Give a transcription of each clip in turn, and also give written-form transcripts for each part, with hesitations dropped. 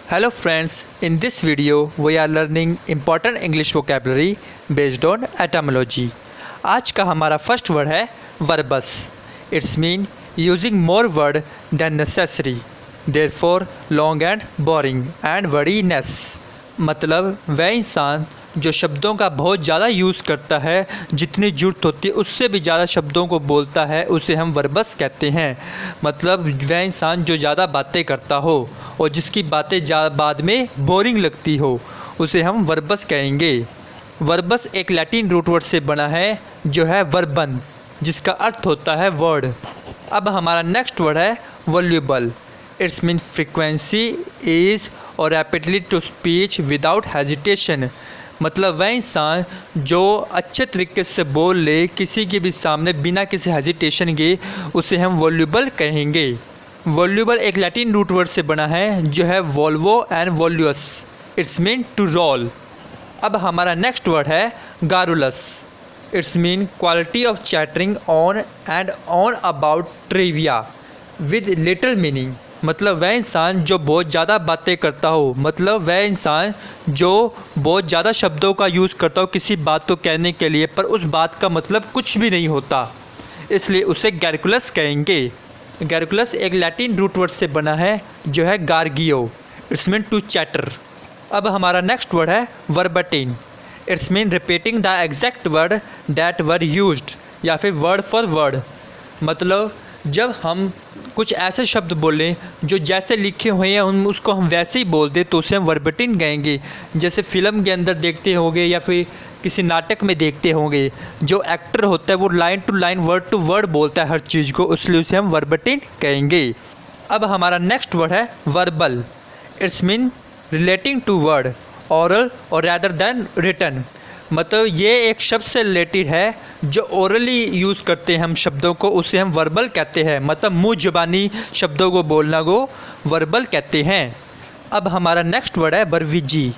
Hello friends, in this video we are learning important English vocabulary based on etymology. आज का हमारा first word है verbose. It's mean using more word than necessary, therefore long and boring and wordiness. मतलब वह इंसान जो शब्दों का बहुत ज़्यादा यूज़ करता है, जितनी ज़रूरत होती है उससे भी ज़्यादा शब्दों को बोलता है, उसे हम वर्बस कहते हैं। मतलब वह इंसान जो ज़्यादा बातें करता हो और जिसकी बातें बाद में बोरिंग लगती हो, उसे हम वर्बस कहेंगे। वर्बस एक लैटिन रूट वर्ड से बना है जो है वर्बन, जिसका अर्थ होता है वर्ड। अब हमारा नेक्स्ट वर्ड है voluble. Its mean frequency, ease और rapidly to speech without hesitation. मतलब वह इंसान जो अच्छे तरीके से बोल ले किसी के भी सामने बिना किसी हेजिटेशन के, उसे हम वॉल्यूबल कहेंगे। वॉल्यूबल एक लैटिन रूट वर्ड से बना है जो है volvo and voluous. Its mean to roll. अब हमारा नेक्स्ट वर्ड है garrulous. Its mean quality of chattering on and on about trivia with little meaning. मतलब वह इंसान जो बहुत ज़्यादा बातें करता हो, मतलब वह इंसान जो बहुत ज़्यादा शब्दों का यूज़ करता हो किसी बात को कहने के लिए, पर उस बात का मतलब कुछ भी नहीं होता, इसलिए उसे गैरकुलस कहेंगे। गैरकुलस एक लैटिन रूट वर्ड से बना है जो है garrio. Its mean to chatter. अब हमारा नेक्स्ट वर्ड है verbatim. Its mean repeating the exact word that were used, या फिर वर्ड फॉर वर्ड। मतलब जब हम कुछ ऐसे शब्द बोलें जो जैसे लिखे हुए हैं उसको हम वैसे ही बोल दें, तो उसे हम वर्बटिन कहेंगे। जैसे फिल्म के अंदर देखते होंगे या फिर किसी नाटक में देखते होंगे, जो एक्टर होता है वो line to line word to word बोलता है हर चीज़ को, इसलिए उसे हम वर्बटिन कहेंगे। अब हमारा नेक्स्ट वर्ड है verbal. It's mean relating to word oral और रैदर दैन रिटन। मतलब ये एक शब्द से रिलेटेड है जो ओरली यूज़ करते हैं हम शब्दों को, उसे हम वर्बल कहते हैं। मतलब मुँह ज़बानी शब्दों को बोलना को वर्बल कहते हैं। अब हमारा नेक्स्ट वर्ड है वर्बिजी।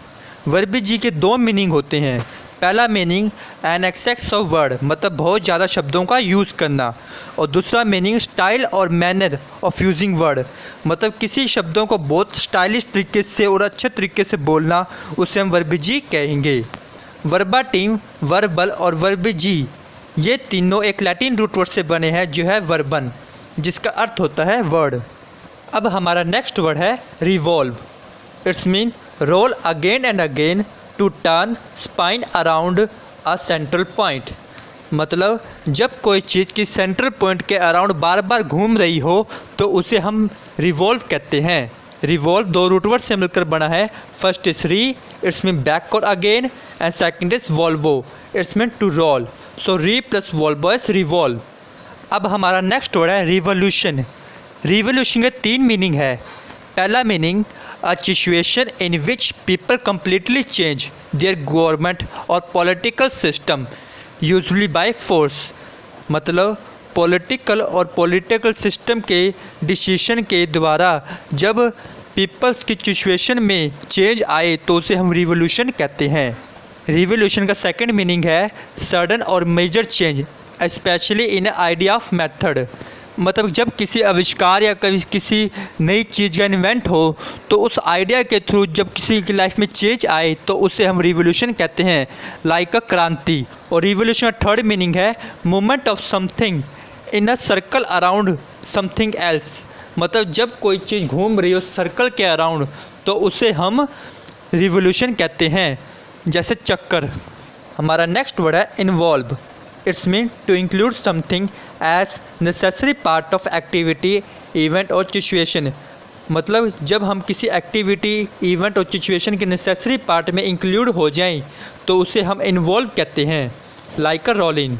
वर्बिजी के दो मीनिंग होते हैं। पहला meaning an excess of word, मतलब बहुत ज़्यादा शब्दों का यूज़ करना, और दूसरा मीनिंग स्टाइल और मैनर ऑफ यूजिंग वर्ड, मतलब किसी शब्दों को बहुत स्टाइलिश तरीके से और अच्छे तरीके से बोलना, उसे हम वर्बिजी कहेंगे। वर्बाटिम, वर्बल और वर्बिजी ये तीनों एक लैटिन रूट वर्ड से बने हैं जो है वर्बन, जिसका अर्थ होता है वर्ड। अब हमारा नेक्स्ट वर्ड है revolve. It's mean roll again and again to turn spine around a central point. मतलब जब कोई चीज़ की सेंट्रल पॉइंट के अराउंड बार बार घूम रही हो तो उसे हम रिवॉल्व कहते हैं। रिवॉल्व दो रूट वर्ड से मिलकर बना है। First is re, its mean back और again, and second is volvo, its mean to roll. So re plus volvo is revolve. अब हमारा नेक्स्ट वर्ड है रिवोल्यूशन। रिवोल्यूशन के तीन मीनिंग है। पहला meaning a situation in which people completely change their government और political system usually by force. मतलब political और पॉलिटिकल सिस्टम के डिसीजन के द्वारा जब पीपल्स की सिचुएशन में चेंज आए तो उसे हम रिवोल्यूशन कहते हैं। रिवोल्यूशन का सेकंड मीनिंग है सडन और major change especially in idea of method. मतलब जब किसी आविष्कार या किसी नई चीज़ का इन्वेंट हो तो उस आइडिया के थ्रू जब किसी की लाइफ में चेंज आए तो उसे हम रिवोल्यूशन कहते हैं, लाइक अ क्रांति। और रिवोल्यूशन का थर्ड मीनिंग है movement of something in a circle around something else. मतलब जब कोई चीज़ घूम रही हो सर्कल के अराउंड तो उसे हम रिवोल्यूशन कहते हैं, जैसे चक्कर। हमारा नेक्स्ट वर्ड है involve. It's mean to include something as necessary part of activity, event और सिचुएशन। मतलब जब हम किसी एक्टिविटी, इवेंट और सिचुएशन के नेसेसरी पार्ट में इंक्लूड हो जाएं तो उसे हम इन्वॉल्व कहते हैं, लाइक अ रोलिंग।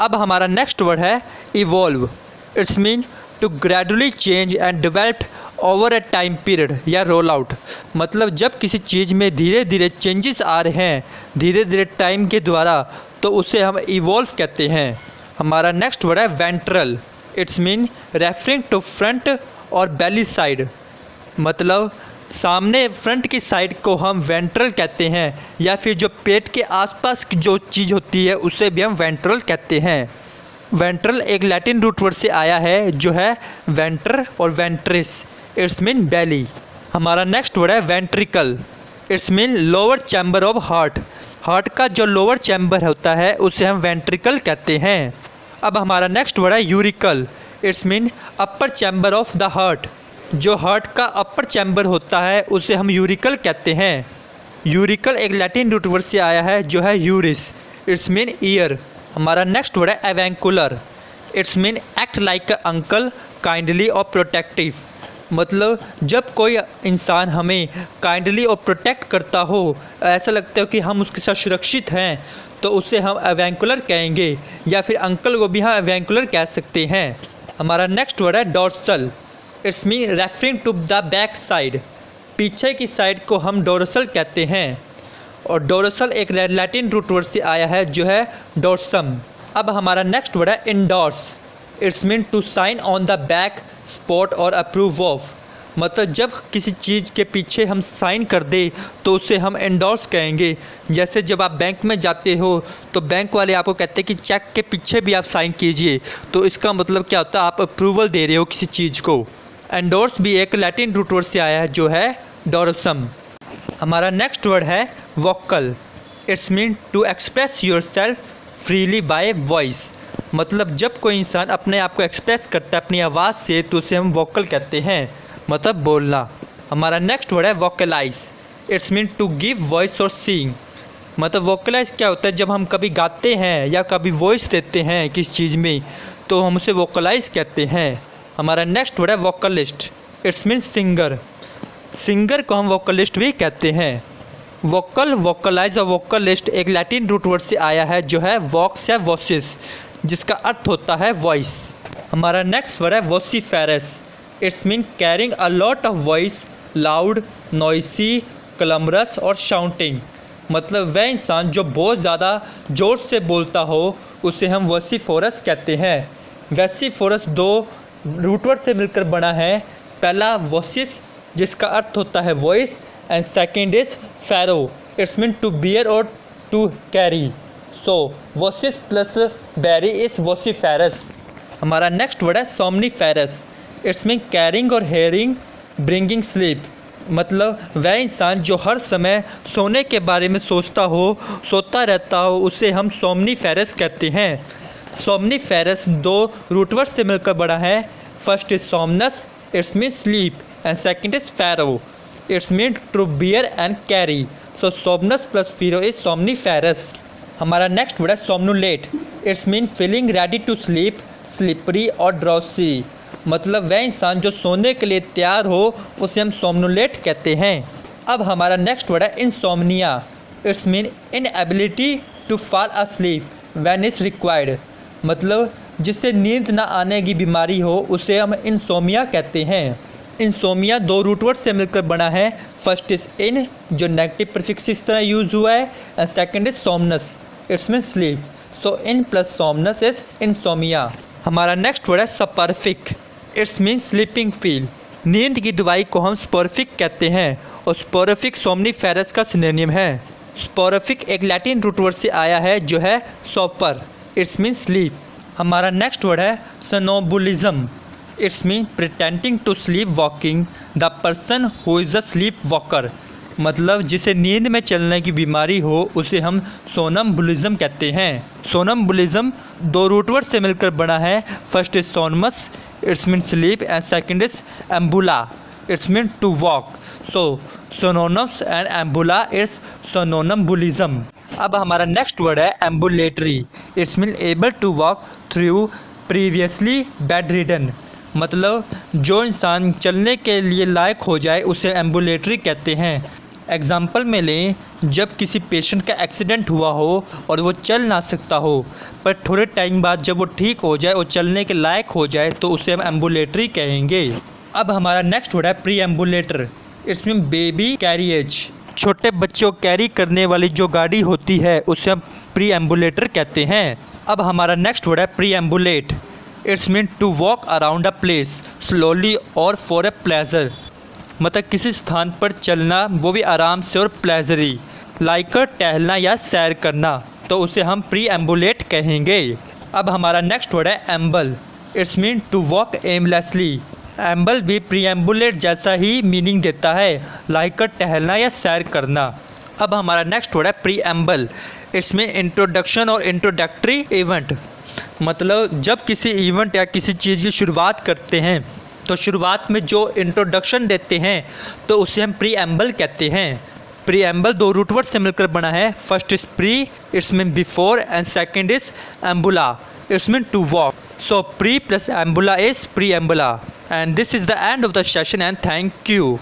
अब हमारा नेक्स्ट वर्ड है evolve. It's mean to gradually change and develop over a time period या रोल आउट। मतलब जब किसी चीज़ में धीरे धीरे चेंजेस आ रहे हैं धीरे धीरे टाइम के द्वारा, तो उसे हम इवॉल्व कहते हैं। हमारा नेक्स्ट वर्ड है ventral. It's mean referring to front और बेली साइड। मतलब सामने फ्रंट की साइड को हम वेंट्रल कहते हैं, या फिर जो पेट के आसपास की जो चीज़ होती है उसे भी हम वेंट्रल कहते हैं। वेंट्रल एक लैटिन रूट वर्ड से आया है जो है वेंटर और वेंट्रिस। इट्स मीन बेली। हमारा नेक्स्ट वर्ड है ventricle. It's mean lower chamber of heart. Heart का जो लोअर चैम्बर होता है उसे हम वेंट्रिकल कहते हैं। अब हमारा नेक्स्ट वर्ड है uracil. It's mean upper chamber of the heart. जो हार्ट का अपर चैम्बर होता है उसे हम यूरिकल कहते हैं। यूरिकल एक लैटिन रूट वर्ड से आया है जो है यूरिस। Its mean ear. हमारा नेक्स्ट वर्ड है avuncular. Its mean act like a uncle kindly और प्रोटेक्टिव। मतलब जब कोई इंसान हमें काइंडली और प्रोटेक्ट करता हो, ऐसा लगता है कि हम उसके साथ सुरक्षित हैं, तो उसे हम एवेंकुलर कहेंगे, या फिर अंकल को भी हम एवेंकुलर कह सकते हैं। हमारा नेक्स्ट वर्ड है dorsal. It's mean referring to the back side. पीछे की साइड को हम डोर्सल कहते हैं, और डोर्सल एक लैटिन रूट वर्ड से आया है जो है डोर्सम। अब हमारा नेक्स्ट वर्ड है endorse. It's mean to sign on the back spot और अप्रूव ऑफ। मतलब जब किसी चीज़ के पीछे हम साइन कर दे तो उसे हम एंडोर्स कहेंगे। जैसे जब आप बैंक में जाते हो तो बैंक वाले आपको कहते हैं कि चेक के पीछे भी आप साइन कीजिए, तो इसका मतलब क्या होता है, आप अप्रूवल दे रहे हो किसी चीज़ को। एंडोर्स भी एक लैटिन रूट वर्ड से आया है जो है डोर्सम। हमारा नेक्स्ट वर्ड है vocal. It's mean to express yourself freely by voice. मतलब जब कोई इंसान अपने आप को एक्सप्रेस करता है अपनी आवाज़ से तो उसे हम वोकल कहते हैं, मतलब बोलना। हमारा नेक्स्ट वर्ड है vocalise. It's mean to give voice और सिंग। मतलब वोकलाइज क्या होता है, जब हम कभी गाते हैं या कभी वॉइस देते हैं किस चीज़ में तो हम उसे वोकलाइज कहते हैं। हमारा नेक्स्ट वर्ड है vocalist. It's mean singer. Singer को हम वोकलिस्ट भी कहते हैं। वोकल, वोकलाइज और वोकलिस्ट एक लैटिन रूट वर्ड से आया है जो है वॉक्स या वॉसिस, जिसका अर्थ होता है वॉइस। हमारा नेक्स्ट वर्ड है vociferous. Its mean carrying a lot of voice, loud, noisy, clamorous और शाउटिंग। मतलब वह इंसान जो बहुत ज़्यादा ज़ोर से बोलता हो उसे हम वोसिफोरस कहते हैं। वोसिफोरस दो रूट वर्ड से मिलकर बना है। पहला वोसिस जिसका अर्थ होता है voice, and second is fero. Its mean to bear और to carry. So vocis plus bari is vociferous. हमारा नेक्स्ट वर्ड है सोमनीफेरस। इट्स मीन कैरिंग और हेयरिंग, ब्रिंगिंग स्लीप। मतलब वह इंसान जो हर समय सोने के बारे में सोचता हो, सोता रहता हो, उसे हम सोमनीफेरस कहते हैं। सोमनीफेरस दो रूट वर्ड से मिलकर बना है। First is somnus, its mean sleep, and second is fero, its mean to bear and carry. So somnus plus fero is somniferous. हमारा नेक्स्ट वर्ड है somnolent. Its mean feeling ready to sleep, slippery और drowsy. मतलब वह इंसान जो सोने के लिए तैयार हो उसे हम सोमनुलेट कहते हैं। अब हमारा नेक्स्ट वर्ड है insomnia. It's mean inability to fall asleep when is required. मतलब जिससे नींद ना आने की बीमारी हो उसे हम इंसोमिया कहते हैं। इंसोमिया दो रूट वर्ड से मिलकर बना है। फर्स्ट इज इन जो नेगेटिव प्रीफिक्स इस तरह यूज़ हुआ है, and second is somnus, its mean sleep. So in plus somnus is insomnia. हमारा नेक्स्ट वर्ड है soporific. Its mean sleeping feel. नींद की दवाई को हम स्पोरिफिक कहते हैं, और स्पोरिफिक सोमनीफेरस का सिनोनिम है। स्पोरिफिक एक लैटिन रूट वर्ड से आया है जो है सोपर। Its mean sleep. हमारा नेक्स्ट वर्ड है somnambulism. Its mean pretending to sleep walking, the person who is a sleep walker. मतलब जिसे नींद में चलने की बीमारी हो उसे हम सोनम्बुलिज्म कहते हैं। सोनम्बुलिज्म दो रूट वर्ड से मिलकर बना है। First is somnus, its mean sleep, and second is ambula, it's mean to walk. So somnus and ambula is somnambulism. अब हमारा नेक्स्ट वर्ड है ambulatory. Its mean able to walk through previously bed ridden. मतलब जो इंसान चलने के लिए लायक हो जाए उसे एम्बुलेटरी कहते हैं। एग्जाम्पल में लें, जब किसी पेशेंट का एक्सीडेंट हुआ हो और वो चल ना सकता हो, पर थोड़े टाइम बाद जब वो ठीक हो जाए और चलने के लायक हो जाए तो उसे हम एम्बुलेटरी कहेंगे। अब हमारा नेक्स्ट वर्ड है perambulator. Its mean baby carriage. छोटे बच्चों को कैरी करने वाली जो गाड़ी होती है उसे हम प्री एम्बुलेटर कहते हैं। अब हमारा नेक्स्ट वर्ड है perambulate. Its mean to walk around a place slowly और फॉर ए प्लेजर। मतलब किसी स्थान पर चलना, वो भी आराम से और प्लेजरी, लाइक टहलना या सैर करना, तो उसे हम प्री एम्बुलेट कहेंगे। अब हमारा नेक्स्ट वर्ड है amble. Its mean to walk aimlessly. Amble भी प्रीएम्बुलेट जैसा ही मीनिंग देता है, लाइक टहलना या सैर करना। अब हमारा नेक्स्ट वर्ड है प्रीएम्बल। इसमें इंट्रोडक्शन और इंट्रोडक्टरी इवेंट, मतलब जब किसी इवेंट या किसी चीज़ की शुरुआत करते हैं तो शुरुआत में जो इंट्रोडक्शन देते हैं तो उसे हम प्रीएम्बल कहते हैं। प्रीएम्बल दो रूट वर्ड से मिलकर बना है। First is pre, it's mean before, and second is ambula, it's mean to walk. So pre plus ambula is preambula. And this is the end of the session, and thank you.